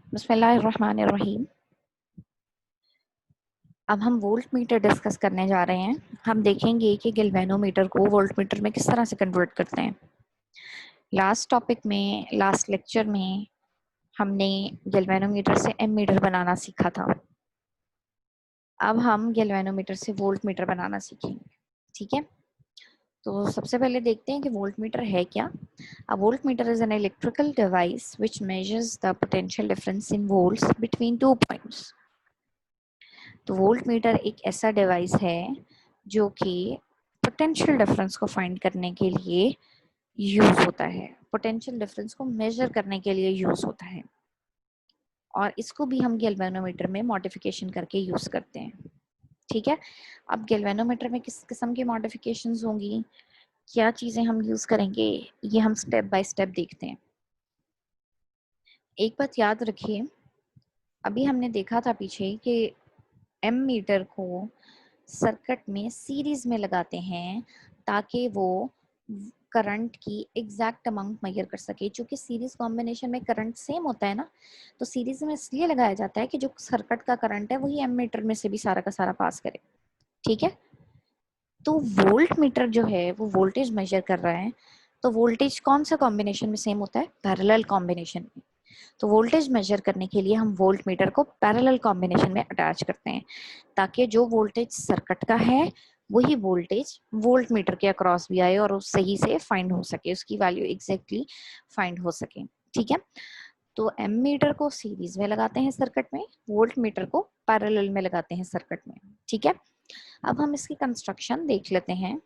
बिस्मिल्लाहिर्रहमानिर्रहीम। अब हम वोल्ट मीटर डिस्कस करने जा रहे हैं। हम देखेंगे कि गैल्वेनोमीटर को वोल्ट मीटर में किस तरह से कन्वर्ट करते हैं। लास्ट लेक्चर में हमने गैल्वेनोमीटर से एम मीटर बनाना सीखा था। अब हम गैल्वेनोमीटर से वोल्ट मीटर बनाना सीखेंगे। ठीक है, तो सबसे पहले देखते हैं कि वोल्ट मीटर है क्या। A volt meter is an electrical device which measures the potential difference in volts between two points. तो वोल्ट मीटर एक ऐसा डिवाइस है जो कि पोटेंशियल डिफरेंस को फाइंड करने के लिए यूज होता है, पोटेंशियल डिफरेंस को मेजर करने के लिए यूज होता है, और इसको भी हम गैल्वेनोमीटर में मॉडिफिकेशन करके यूज करते हैं। ठीक है, अब गैल्वेनोमीटर में किस किस्म की मॉडिफिकेशंस होंगी, क्या चीजें हम यूज करेंगे, ये हम स्टेप बाय स्टेप देखते हैं। एक बात याद रखिए, अभी हमने देखा था पीछे कि एम मीटर को सर्किट में सीरीज में लगाते हैं ताकि वो करंट की एग्जैक्ट अमाउंट मेजर कर सके। चूंकि सीरीज कॉम्बिनेशन में करंट सेम होता है ना, तो सीरीज में इसलिए लगाया जाता है कि जो सर्किट का करंट है वही एम मीटर में से भी सारा का सारा पास करे। ठीक है, तो वोल्ट मीटर जो है वो वोल्टेज मेजर कर रहा है, तो वोल्टेज कौन सा कॉम्बिनेशन में सेम होता है, पैरेलल कॉम्बिनेशन में। तो वोल्टेज मेजर करने के लिए हम वोल्ट मीटर को पैरेलल कॉम्बिनेशन में अटैच करते हैं ताकि जो वोल्टेज सर्किट का है वही वोल्टेज वोल्ट मीटर के अक्रॉस भी आए और उस सही से फाइंड हो सके, उसकी वैल्यू एग्जैक्टली फाइंड हो सके। ठीक है, तो एम मीटर को सीरीज में लगाते हैं सर्किट में, वोल्ट मीटर को पैरेलल में लगाते हैं सर्किट में। ठीक है, अब हम इसकी कंस्ट्रक्शन देख लेते हैं,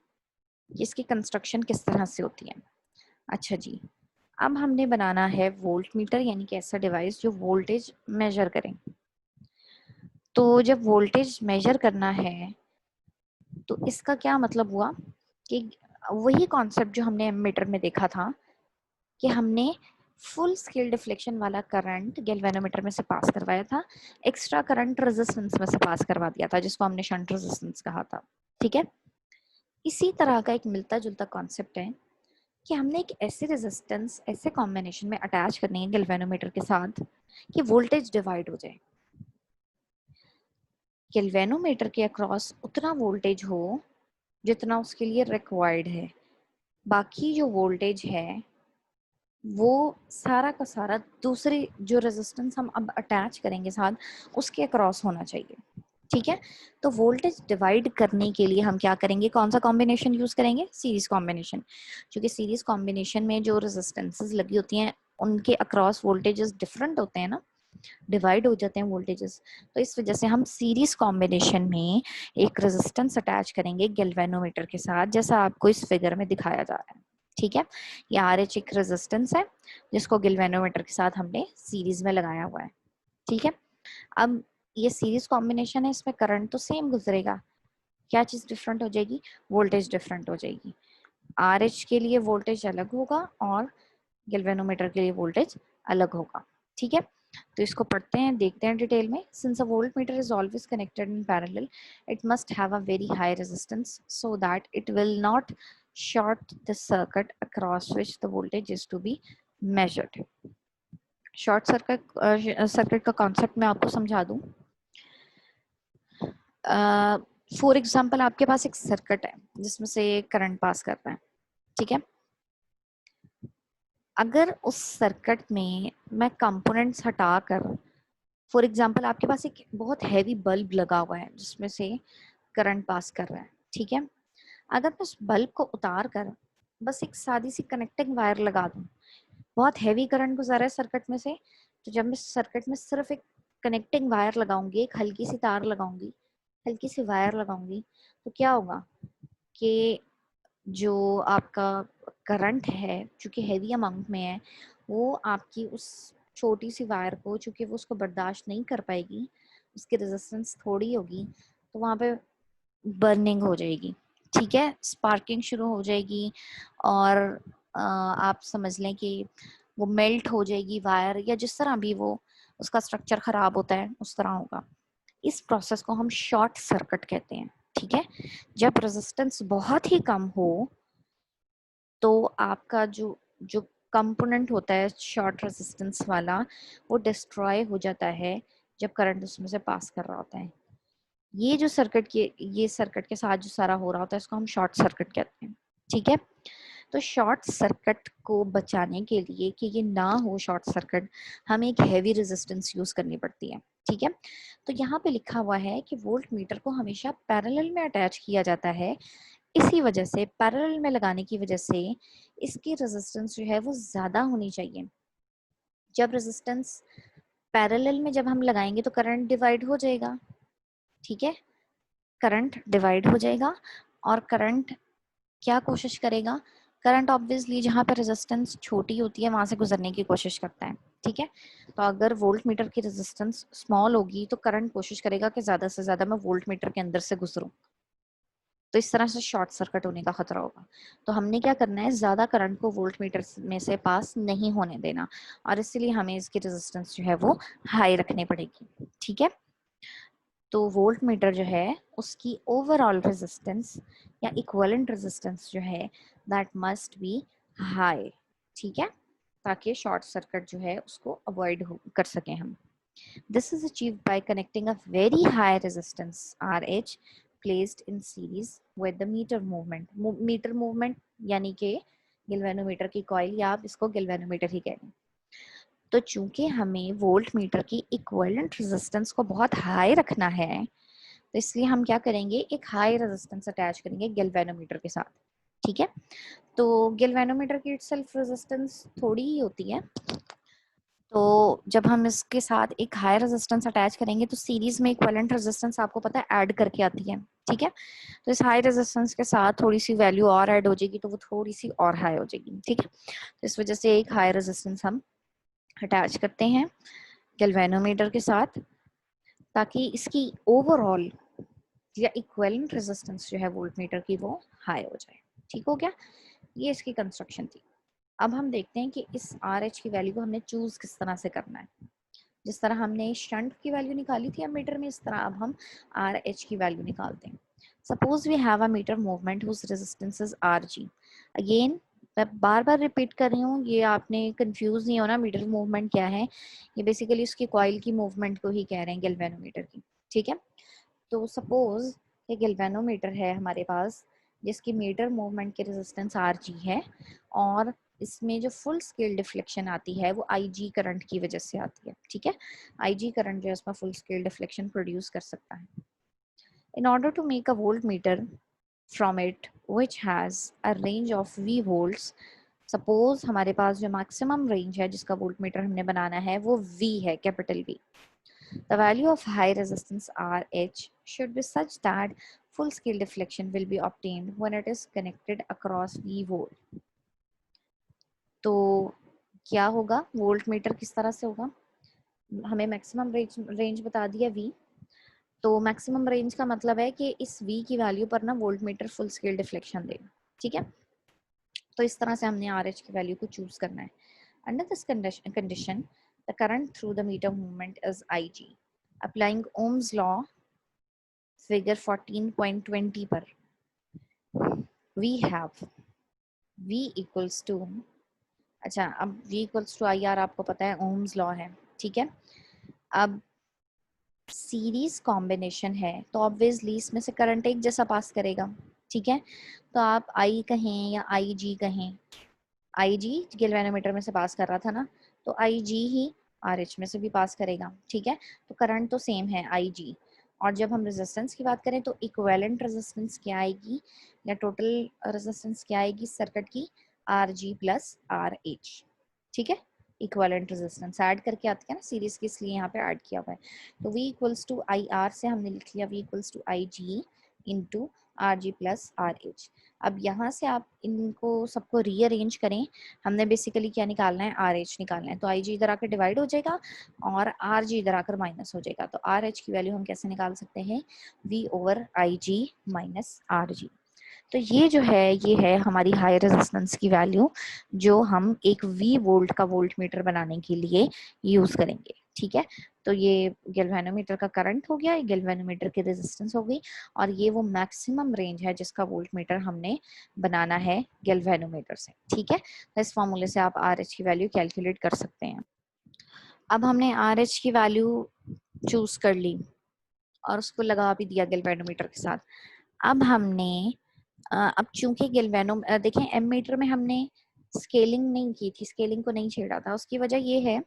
इसकी कंस्ट्रक्शन किस तरह से होती है। अच्छा जी, अब हमने बनाना है वोल्ट मीटर, यानी कि ऐसा डिवाइस जो वोल्टेज मेजर करें। तो जब वोल्टेज मेजर करना है तो इसका क्या मतलब हुआ कि वही कॉन्सेप्ट जो हमने एमीटर में देखा था कि हमने फुल स्केल डिफ्लेक्शन वाला करंट गैल्वेनोमीटर में से पास करवाया था, एक्स्ट्रा करंट रेजिस्टेंस में से पास करवा दिया था जिसको हमने शंट रेजिस्टेंस कहा था। ठीक है, इसी तरह का एक मिलता जुलता कॉन्सेप्ट है कि हमने एक ऐसे रेजिस्टेंस ऐसे कॉम्बिनेशन में अटैच करनी है गैल्वेनोमीटर के साथ कि वोल्टेज डिवाइड हो जाए। गैल्वेनोमीटर के अक्रॉस उतना वोल्टेज हो जितना उसके लिए रिक्वायर्ड है, बाकी जो वोल्टेज है वो सारा का सारा दूसरी जो रेजिस्टेंस हम अब अटैच करेंगे साथ उसके अक्रॉस होना चाहिए। ठीक है, तो वोल्टेज डिवाइड करने के लिए हम क्या करेंगे, कौन सा कॉम्बिनेशन यूज करेंगे, सीरीज कॉम्बिनेशन। क्योंकि सीरीज कॉम्बिनेशन में जो रेजिस्टेंसेस लगी होती हैं उनके अक्रॉस वोल्टेजेस डिफरेंट होते हैं ना, डिवाइड हो जाते हैं वोल्टेजेस। तो इस वजह से हम सीरीज कॉम्बिनेशन में एक रेजिस्टेंस अटैच करेंगे गैल्वेनोमीटर के साथ, जैसा आपको इस फिगर में दिखाया जा रहा है। ठीक है, ये RH एक रेजिस्टेंस है जिसको गैल्वेनोमीटर के साथ हमने सीरीज में लगाया हुआ है। ठीक है, अब ये सीरीज कॉम्बिनेशन है, इसमें करंट तो सेम गुजरेगा, क्या चीज डिफरेंट हो जाएगी, वोल्टेज डिफरेंट हो जाएगी। RH के लिए वोल्टेज अलग होगा और गैल्वेनोमीटर के लिए वोल्टेज अलग होगा। ठीक है, तो इसको पढ़ते हैं, देखते हैं डिटेल में। Since a volt meter is always connected in parallel, it must have a very high resistance so that it will not short the circuit across which the voltage is to be measured. Short circuit का concept मैं आपको समझा दूं। For example आपके पास एक circuit है जिसमें से करंट पास कर रहा है। ठीक है, अगर उस सर्किट में मैं कंपोनेंट्स हटाकर, फॉर एग्जाम्पल आपके पास एक बहुत हैवी बल्ब लगा हुआ है जिसमें से करंट पास कर रहा है। ठीक है, अगर मैं उस बल्ब को उतार कर बस एक सादी सी कनेक्टिंग वायर लगा दूं, बहुत हैवी करंट गुजारा है सर्किट में से, तो जब मैं सर्किट में सिर्फ एक कनेक्टिंग वायर लगाऊंगी, एक हल्की सी तार लगाऊंगी, हल्की सी वायर लगाऊंगी, तो क्या होगा कि जो आपका करंट है चूंकि हैवी अमाउंट में है, वो आपकी उस छोटी सी वायर को, चूंकि वो उसको बर्दाश्त नहीं कर पाएगी, उसकी रेजिस्टेंस थोड़ी होगी, तो वहाँ पे बर्निंग हो जाएगी। ठीक है, स्पार्किंग शुरू हो जाएगी और आप समझ लें कि वो मेल्ट हो जाएगी वायर, या जिस तरह भी वो उसका स्ट्रक्चर खराब होता है उस तरह होगा। इस प्रोसेस को हम शॉर्ट सर्किट कहते हैं। ठीक है, जब रेजिस्टेंस बहुत ही कम हो तो आपका जो जो कंपोनेंट होता है शॉर्ट रेजिस्टेंस वाला, वो डिस्ट्रॉय हो जाता है जब करंट उसमें से पास कर रहा होता है। ये सर्किट के साथ जो सारा हो रहा होता है इसको हम शॉर्ट सर्किट कहते हैं। ठीक है, तो शॉर्ट सर्किट को बचाने के लिए कि ये ना हो शॉर्ट सर्किट, हमें एक हैवी रेजिस्टेंस यूज करनी पड़ती है। ठीक है, तो यहाँ पे लिखा हुआ है कि वोल्ट मीटर को हमेशा पैरेलल में अटैच किया जाता है। इसी वजह से पैरेलल में लगाने की वजह से इसकी रेजिस्टेंस जो है वो ज्यादा होनी चाहिए। जब रेजिस्टेंस पैरेलल में जब हम लगाएंगे तो करंट डिवाइड हो जाएगा। ठीक है, करंट डिवाइड हो जाएगा और करंट क्या कोशिश करेगा, करंट ऑब्वियसली जहाँ पर रेजिस्टेंस छोटी होती है वहां से गुजरने की कोशिश करता है। ठीक है, तो अगर वोल्ट मीटर की रेजिस्टेंस स्मॉल होगी तो करंट कोशिश करेगा कि ज्यादा से ज्यादा मैं वोल्ट मीटर के अंदर से गुजरूं, तो इस तरह से शॉर्ट सर्किट होने का खतरा होगा। तो हमने क्या करना है, ज्यादा करंट को वोल्ट मीटर में से पास नहीं होने देना, और इसीलिए हमें इसकी रेजिस्टेंस जो है वो हाई रखनी पड़ेगी। ठीक है, तो वोल्ट मीटर जो है उसकी ओवरऑल रेजिस्टेंस या इक्विवेलेंट रेजिस्टेंस जो है दैट मस्ट बी हाई। ठीक है, ताकि शॉर्ट सर्किट जो है उसको अवॉइड कर सकें हम। This is achieved by connecting a very high resistance RH placed in series with the meter movement। Meter movement यानी कि गैल्वेनोमीटर की कॉइल, या आप इसको गैल्वेनोमीटर ही कह लें। तो चूंकि हमें वोल्ट मीटर की इक्विवेलेंट रेजिस्टेंस को बहुत हाई रखना है, तो इसलिए हम क्या करेंगे, एक हाई रेजिस्टेंस अटैच करेंगे गैल्वेनोमीटर के साथ। ठीक है, तो गैल्वेनोमीटर की इटसेल्फ रेजिस्टेंस थोड़ी ही होती है, तो जब हम इसके साथ एक हाई रेजिस्टेंस अटैच करेंगे तो सीरीज में इक्विवेलेंट रेजिस्टेंस आपको पता है ऐड करके आती है। ठीक है, तो इस हाई रेजिस्टेंस के साथ थोड़ी सी वैल्यू और ऐड हो जाएगी तो वो थोड़ी सी और हाई हो जाएगी। ठीक है, तो इस वजह से एक हाई रेजिस्टेंस हम अटैच करते हैं गैल्वेनोमीटर के साथ, ताकि इसकी ओवरऑल या इक्विवेलेंट रेजिस्टेंस जो है वोल्टमीटर की वो हाई हो जाए। ठीक हो गया, ये इसकी कंस्ट्रक्शन थी। अब हम देखते हैं कि इस RH की वैल्यू को हमने चूज किस तरह से करना है। जिस तरह हमने शंट की वैल्यू निकाली थी मीटर में, इस तरह अब हम RH की वैल्यू निकालते हैं। Suppose we have a meter movement whose resistance is RG। Again मैं बार बार रिपीट कर रही हूँ, ये आपने कंफ्यूज नहीं होना मीटर मूवमेंट क्या है, ये बेसिकली उसकी कॉइल की मूवमेंट को ही कह रहे हैं गैल्वेनोमीटर की। ठीक है, तो सपोज ये गैल्वेनोमीटर है हमारे पास जिसकी मीटर मूवमेंट की रेजिस्टेंस RG है, और इसमें जो फुल स्केल डिफ्लेक्शन आती है वो IG करंट की वजह से आती है। ठीक है, IG करंट जो है इसमें फुल स्केल डिफ्लेक्शन प्रोड्यूस कर सकता है। In order to make a volt meter from it which has a range of V volts, suppose हमारे पास जो मैक्सिमम रेंज है जिसका वोल्ट मीटर हमने बनाना है वो V है, capital V। The value of high resistance RH should be such that full scale deflection will be obtained when it is connected across V volt। तो क्या होगा, वोल्ट मीटर किस तरह से होगा, हमें मैक्सिमम रेंज बता दिया V, तो मैक्सिमम रेंज का मतलब है कि इस V की वैल्यू पर ना volt meter full scale deflection देगा। ठीक है, तो इस तरह से हमने RH की वैल्यू को चूज करना है। Under this condition the current through the meter movement is IG। applying Ohm's law figure 14.20 पर we have V equals to, अच्छा अब V equals to IR आपको पता है ओम्स लॉ है। ठीक है, अब सीरीज कॉम्बिनेशन है तो ऑब्वियसली इसमें से करंट एक जैसा पास करेगा। ठीक है, तो आप I कहें या IG कहें, IG गैल्वेनोमीटर में से पास कर रहा था ना, तो IG ही RH में से भी पास करेगा। ठीक है, तो करंट तो सेम है IG, और जब हम रेजिस्टेंस की बात करें तो इक्विवेलेंट रेजिस्टेंस क्या आएगी या टोटल रेजिस्टेंस क्या आएगी सर्किट की, RG प्लस RH। ठीक है, इक्विवेलेंट रेजिस्टेंस ऐड करके आती है ना सीरीज की, इसलिए यहाँ पे ऐड किया हुआ है। तो V इक्वल्स टू IR से हमने लिख लिया V equals to IG into RG plus RH। अब यहाँ से आप इनको सबको रीअरेंज करें, हमने बेसिकली क्या निकालना है, RH निकालना है। तो IG इधर आकर डिवाइड हो जाएगा और RG इधर आकर माइनस हो जाएगा। तो RH की वैल्यू हम कैसे निकाल सकते हैं, V over IG minus RG। तो ये जो है ये है हमारी हाई रेजिस्टेंस की वैल्यू जो हम एक V वोल्ट का वोल्ट मीटर बनाने के लिए यूज करेंगे। ठीक है। तो ये गैल्वेनोमीटर का करंट हो गया, गैल्वेनोमीटर की रेजिस्टेंस हो गई, और ये वो मैक्सिमम रेंज है जिसका वोल्टमीटर हमने बनाना है गैल्वेनोमीटर से। ठीक है, तो इस फॉर्मूले से आप RH की वैल्यू कैलकुलेट कर सकते हैं। अब हमने RH की वैल्यू चूज कर ली और उसको लगा भी दिया गैल्वेनोमीटर के साथ। अब हमने अब चूंकि देखें एमीटर में हमने स्केलिंग नहीं की थी, स्केलिंग को नहीं छेड़ा था। उसकी वजह ये है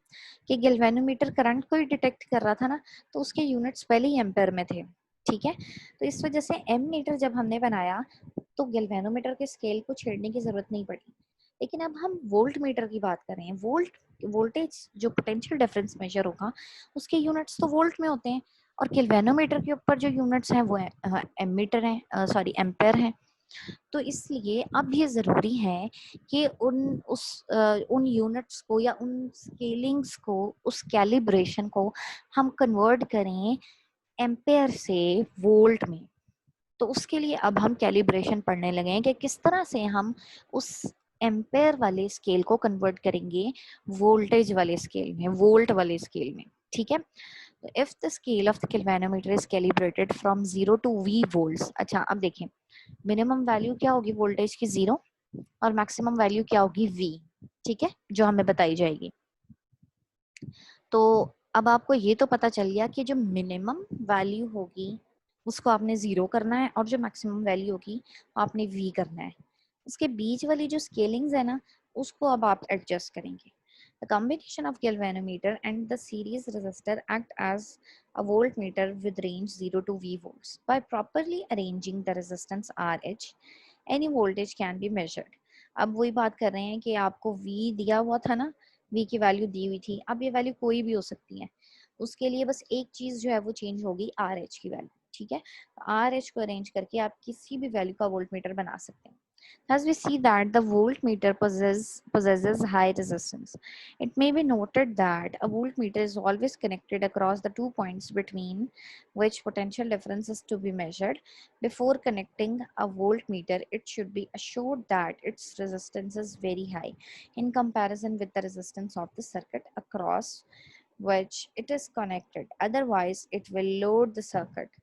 कि गैल्वेनोमीटर करंट को ही डिटेक्ट कर रहा था ना, तो उसके यूनिट्स पहले ही एम्पेयर में थे। ठीक है, तो इस वजह से एमीटर जब हमने बनाया तो गैल्वेनोमीटर के स्केल को छेड़ने की जरूरत नहीं पड़ी। लेकिन अब हम वोल्ट मीटर की बात करें, वोल्टेज जो पोटेंशियल डिफरेंस मेजर होगा उसके यूनिट्स तो वोल्ट में होते हैं, और गैल्वेनोमीटर के ऊपर जो यूनिट्स हैं वो एमीटर हैं, सॉरी एम्पेयर हैं। तो इसलिए अब ये ज़रूरी है कि उन यूनिट्स को या उन स्केलिंग्स को, उस कैलिब्रेशन को हम कन्वर्ट करें एम्पेयर से वोल्ट में। तो उसके लिए अब हम कैलिब्रेशन पढ़ने लगे हैं कि किस तरह से हम उस एम्पेयर वाले स्केल को कन्वर्ट करेंगे वोल्टेज वाले स्केल में, वोल्ट वाले स्केल में। ठीक है, तो if the scale of the galvanometer is calibrated from 0 to V volts। अच्छा, अब देखें मिनिमम वैल्यू क्या होगी वोल्टेज की 0, और मैक्सिमम वैल्यू क्या होगी V। ठीक है, जो हमें बताई जाएगी। तो अब आपको ये तो पता चल गया कि जो मिनिमम वैल्यू होगी उसको आपने 0 करना है, और जो मैक्सिमम वैल्यू होगी आपने V करना है। उसके बीच वाली जो स्केलिंग्स है ना, उसको अब आप एडजस्ट करेंगे। The combination of galvanometer and the series resistor act as a voltmeter with range 0 to V volts. By properly arranging the resistance RH, any voltage can be measured. अब वही बात कर रहे हैं कि आपको V दिया हुआ था ना, V की वैल्यू दी हुई थी। अब ये वैल्यू कोई भी हो सकती है, उसके लिए बस एक चीज जो है वो चेंज होगी, RH की वैल्यू। ठीक है, RH को अरेंज करके आप किसी भी वैल्यू का वोल्टमीटर बना सकते हैं। Thus, we see that the voltmeter possesses high resistance. It may be noted that a voltmeter is always connected across the 2 points between which potential difference is to be measured. Before connecting a voltmeter, it should be assured that its resistance is very high in comparison with the resistance of the circuit across which it is connected. Otherwise, it will load the circuit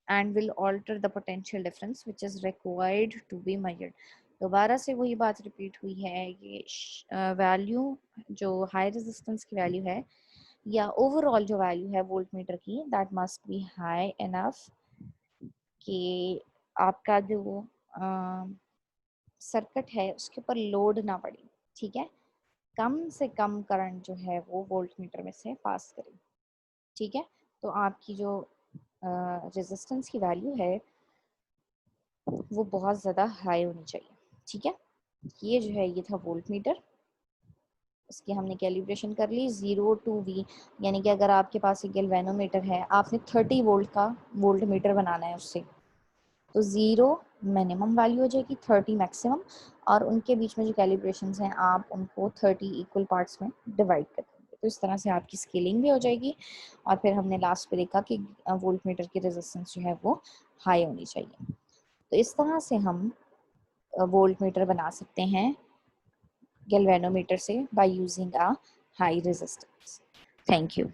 and will alter the potential difference which is required to be measured. दोबारा से वही बात repeat हुई है कि value जो high resistance की value है या ओवरऑल जो वैल्यू है वोल्टमीटर की, that must be high enough कि आपका जो सर्किट है उसके ऊपर लोड ना पड़े। ठीक है, कम से कम करंट जो है वो वोल्टमीटर में से पास करे। ठीक है, तो आपकी जो रेजिस्टेंस की वैल्यू है वो बहुत ज़्यादा हाई होनी चाहिए। ठीक है, ये जो है ये था वोल्टमीटर, उसकी हमने कैलिब्रेशन कर ली 0 to V। यानी कि अगर आपके पास एक गैल्वेनोमीटर है, आपने 30 वोल्ट का वोल्टमीटर बनाना है उससे, तो 0 मिनिमम वैल्यू हो जाएगी, 30 मैक्सिमम, और उनके बीच में जो कैलिब्रेशंस हैं आप उनको 30 इक्वल पार्ट्स में डिवाइड कर देंगे। तो इस तरह से आपकी स्केलिंग भी हो जाएगी। और फिर हमने लास्ट पे देखा कि वोल्टमीटर की रेजिस्टेंस जो है वो हाई होनी चाहिए। तो इस तरह से हम वोल्टमीटर बना सकते हैं गैल्वेनोमीटर से by using a high resistance. Thank you.